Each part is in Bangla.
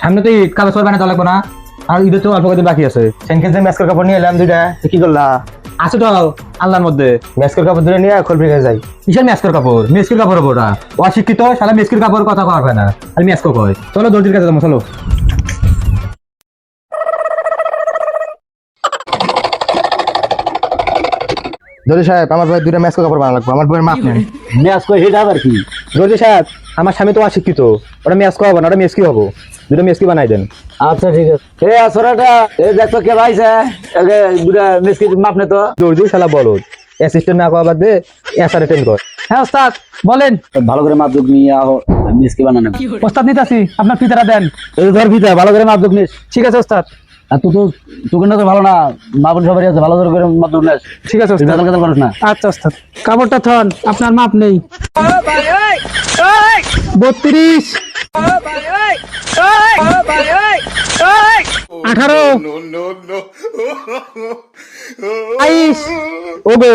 সামনে তো ঈদ, কাগজ বানাতে লাগবো না? আর ঈদের তো অল্প কদিন বাকি আছে। সেনকে যে ম্যাস্কের কাপড় নিয়ে এলাম দুইটা, কি করলা? আছে তো আল্লাহর মধ্যে। ম্যাস্কের কাপড় ধরে নিয়ে খোলবি যাই। কিসের ম্যাস্কের কাপড়? মেস্কের কাপড় হবো ওটা। অশিক্ষিত শালা মেস্কের কাপড় কথা কওয়া না, আর ম্যাস্কো কয়। চলো দর্জির কাছে যাবো, চলো। দর্জি সাহেব, আমার ভাই দুইটা ম্যাস্কের কাপড় বানানো লাগবে, আমার বইয়ের মাপ নেই। ম্যাচ করে সেটা আবার কি? দর্জি সাহেব, আমার স্বামী তো অশিক্ষিত, ওটা ম্যাস্কো হবো না, ওটা মেস্কি হবো। দুটো মেস্কি বানাই দেন। আচ্ছা ঠিক আছে। এ আসরাটা এ দেখতো কে ভাইছে একে দুটা মিসকি মাপ নে তো। দর্জি শালা বলদ, অ্যাসিস্ট্যান্ট না করা বাদ দে, এসআর টেন কর। হ্যাঁ ওস্তাদ বলেন। ভালো করে মাপ যোগ নিয়ে আহ মিসকি বানানো। ওস্তাদ নিতাছি, আপনার ফিতারা দেন। এই ধর ভিতরে ভালো করে মাপ যোগ নিস। ঠিক আছে ওস্তাদ। আর তুই তো তোকে না তো ভালো না, মাপ সবারই আছে, ভালো করে মাপ যোগ নিস। ঠিক আছে তুই ওস্তাদ। ভেজাল করিস না। আচ্ছা ওস্তাদ। কাপড়টা থন, আপনার মাপ নেই। 32, 18, 22। ওগো,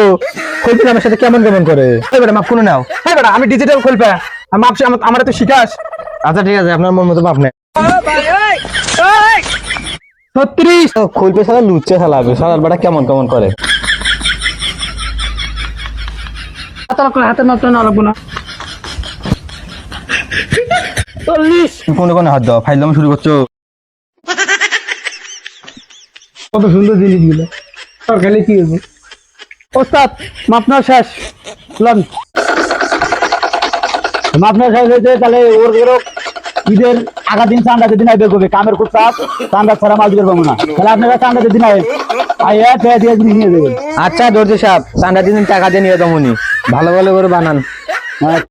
খোলপি আমার সাথে কেমন কেমন করে? এই বেটা মাপ করে নাও। হ্যাঁ বেটা, আমি ডিজিটাল খুলবে, মাপ আমার তো শিখাস। আচ্ছা ঠিক আছে, আপনার মন মতো মাপ নেই। 36, খোলপি শালা লুচ্ছে শালাবে, শালার বেটা কেমন কেমন করে। হাতের মাপটা না লাগবো না। 40। কোনে কোনে হাত দাও, ফাইলাম শুরু করছো। কত সুন্দর জিনিসগুলো, তোর খেলে কি হবে? ওস্তাদ মাপ নেওয়া শেষ, লন। মাপ না শেষ হয়েছে তাহলে ওর ঈদের আগা দিন চান্দাতে দিন বের করবে, কামের খুব চাপ, চান্দা ছাড়া মাল দিতে পারবো না। তাহলে আপনারা চান্দাতে দিন দিয়ে জিনিস নিয়ে দেবেন। আচ্ছা দর্জি সাহেব, চান্দা দিন টাকা দিয়ে নিয়ে যাবো, ভালো ভালো করে বানান।